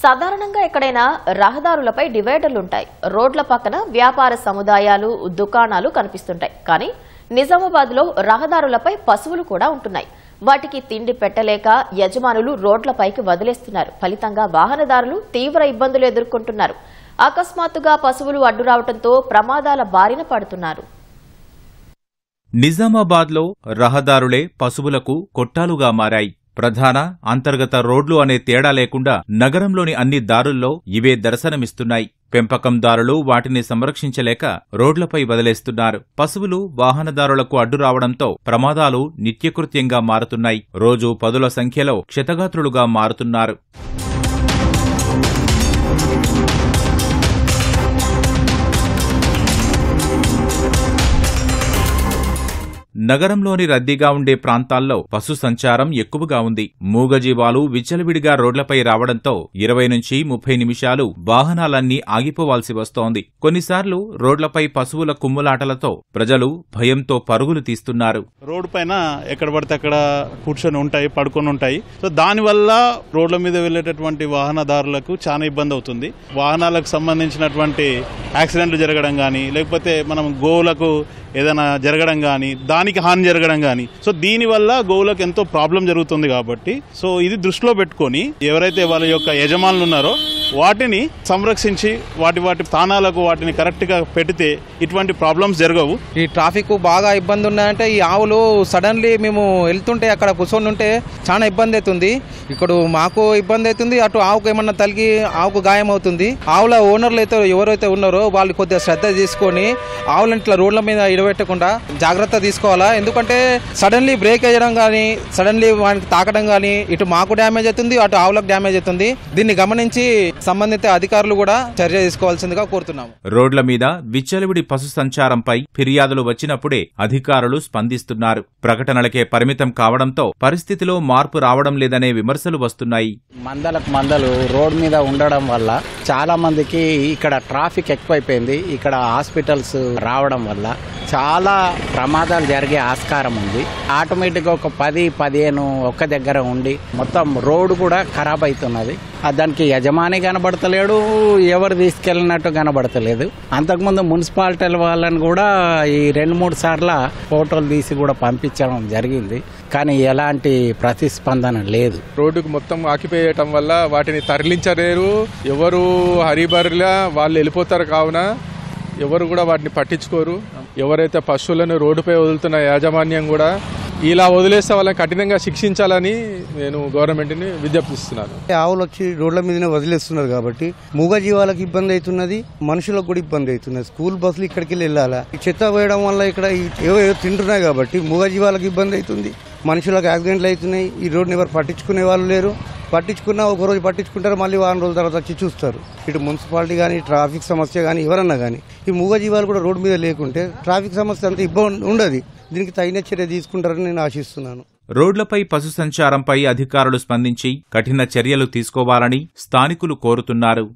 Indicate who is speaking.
Speaker 1: సాధారణంగా ఎక్కడైనా రహదారులపై డివైడర్లుంటాయి. రోడ్ల పక్కన వ్యాపార సముదాయాలు, దుకాణాలు కనిపిస్తుంటాయి. కానీ నిజామాబాద్లో రహదారులపై పశువులు కూడా ఉంటున్నాయి. వాటికి తిండి పెట్టలేక యజమానులు రోడ్లపైకి వదిలేస్తున్నారు. ఫలితంగా వాహనదారులు తీవ్ర ఇబ్బందులు ఎదుర్కొంటున్నారు. అకస్మాత్తుగా పశువులు అడ్డురావడంతో ప్రమాదాల బారిన పడుతున్నారు.
Speaker 2: నిజామాబాద్లో రహదారులే పశువులకు కొట్టాలుగా మారాయి. ప్రధాన, అంతర్గత రోడ్లు అనే తేడా లేకుండా నగరంలోని అన్ని దారుల్లో ఇవే దర్శనమిస్తున్నాయి. పెంపకందారులు వాటిని సంరక్షించలేక రోడ్లపై వదిలేస్తున్నారు. పశువులు వాహనదారులకు అడ్డురావడంతో ప్రమాదాలు నిత్యకృత్యంగా మారుతున్నాయి. రోజు పదుల సంఖ్యలో క్షతగాత్రులుగా మారుతున్నారు. నగరంలోని రద్దీగా ఉండే ప్రాంతాల్లో పశు సంచారం ఎక్కువగా ఉంది. మూగజీవాలు విచ్చలవిడిగా రోడ్లపై రావడంతో 20 నుంచి 30 నిమిషాలు వాహనాలన్నీ ఆగిపోవాల్సి వస్తోంది. కొన్నిసార్లు రోడ్లపై పశువుల కుమ్ములాటలతో ప్రజలు భయంతో పరుగులు తీస్తున్నారు.
Speaker 3: రోడ్డు పైన ఎక్కడ పడితే అక్కడ కూర్చొని ఉంటాయి, పడుకొని ఉంటాయి. సో దానివల్ల రోడ్ల మీద వెళ్లేటటువంటి వాహనదారులకు చాలా ఇబ్బంది అవుతుంది. వాహనాలకు సంబంధించినటువంటి యాక్సిడెంట్లు జరగడం కానీ, లేకపోతే మనం గోవులకు ఏదైనా జరగడం కానీ, దానికి హాని జరగడం కానీ, సో దీనివల్ల గోవులకు ఎంతో ప్రాబ్లం జరుగుతుంది. కాబట్టి సో ఇది దృష్టిలో పెట్టుకొని ఎవరైతే వాళ్ళ యొక్క యజమానులు ఉన్నారో వాటిని సంరక్షించి వాటి స్థానాలకు వాటిని కరెక్ట్ గా పెడితే ఇటువంటి ప్రాబ్లమ్స్ జరగవు.
Speaker 4: ఈ ట్రాఫిక్ బాగా ఇబ్బంది ఉన్నాయంటే ఈ ఆవులు సడన్లీ మేము వెళ్తుంటే అక్కడ కూర్చొని ఉంటే చాలా ఇబ్బంది అవుతుంది. ఇక్కడ మాకు ఇబ్బంది అవుతుంది, అటు ఆవుకు ఏమన్నా తలిగి ఆవుకు గాయం అవుతుంది. ఆవుల ఓనర్లు అయితే ఎవరైతే ఉన్నారో వాళ్ళు కొద్దిగా శ్రద్ధ తీసుకొని ఆవులను ఇట్లా రోడ్ల మీద ఇడబెట్టకుండా జాగ్రత్త తీసుకోవాలా. ఎందుకంటే సడన్లీ బ్రేక్ వేయడం కానీ, సడన్లీ వానికి తాకడం కానీ ఇటు మాకు డ్యామేజ్ అవుతుంది, అటు ఆవులకు డ్యామేజ్ అవుతుంది. దీన్ని గమనించి సంబంధిత అధికారులు కూడా చర్య తీసుకోవాల్సిందిగా కోరుతున్నాము.
Speaker 2: రోడ్ల మీద విచ్చలవిడి పశు సంచారంపై ఫిర్యాదులు వచ్చినప్పుడే అధికారులు స్పందిస్తున్నారు. ప్రకటనలకే పరిమితం కావడంతో పరిస్థితిలో మార్పు రావడం లేదనే విమర్శలు వస్తున్నాయి.
Speaker 5: మందలు రోడ్ మీద ఉండడం వల్ల చాలా మందికి ఇక్కడ ట్రాఫిక్ ఎక్కువైపోయింది. ఇక్కడ హాస్పిటల్స్ రావడం వల్ల చాలా ప్రమాదాలు జరిగే ఆస్కారం ఉంది. ఆటోమేటిక్గా ఒక 10-15 ఒక్క దగ్గర ఉండి మొత్తం రోడ్డు కూడా ఖరాబ్ అవుతున్నది. దానికి యజమాని కనబడతలేడు, ఎవరు తీసుకెళ్ళినట్టు కనబడతలేదు. అంతకుముందు మున్సిపాలిటీల వాళ్ళని కూడా ఈ 2-3 సార్లు ఫోటోలు తీసి కూడా పంపించడం జరిగింది. కానీ ఎలాంటి ప్రతిస్పందన లేదు.
Speaker 6: రోడ్డుకు మొత్తం ఆకిపోయటం వల్ల వాటిని తరలించలేరు. ఎవరు హరిబరిలా వాళ్ళు వెళ్ళిపోతారు. కావున ఎవరు కూడా వాటిని పట్టించుకోరు. ఎవరైతే పశువులను రోడ్డుపై వదులుతున్న యాజమాన్యం కూడా ఇలా వదిలేస్తే వాళ్ళని కఠినంగా శిక్షించాలని నేను గవర్నమెంట్ని విజ్ఞప్తిస్తున్నాను.
Speaker 7: ఆవులు వచ్చి రోడ్ల మీదనే వదిలేస్తున్నారు కాబట్టి మూగజీవాలకు ఇబ్బంది అవుతున్నది, మనుషులకు కూడా ఇబ్బంది అవుతున్నది. స్కూల్ బస్సులు ఇక్కడికి వెళ్ళాలా, చెత్త వేయడం వల్ల ఇక్కడ ఏవో తింటున్నాయి కాబట్టి మూగజీవాలకు ఇబ్బంది అవుతుంది, మనుషులకు యాక్సిడెంట్లు అవుతున్నాయి. ఈ రోడ్ని ఎవరు పట్టించుకునే వాళ్ళు లేరు. పట్టించుకున్నా ఒకరోజు పట్టించుకుంటారు, మళ్ళీ వారం రోజుల తర్వాత వచ్చి చూస్తారు. ఇటు మున్సిపాలిటీ కానీ, ట్రాఫిక్ సమస్య కానీ, ఎవరన్నా కానీ ఈ మూగజీవాలు కూడా రోడ్డు మీద లేకుంటే ట్రాఫిక్ సమస్య అంత ఇబ్బంది ఉండదు. దీనికి తగిన చర్య తీసుకుంటారని నేను ఆశిస్తున్నాను.
Speaker 2: రోడ్లపై పశు సంచారంపై అధికారులు స్పందించి కఠిన చర్యలు తీసుకోవాలని స్థానికులు కోరుతున్నారు.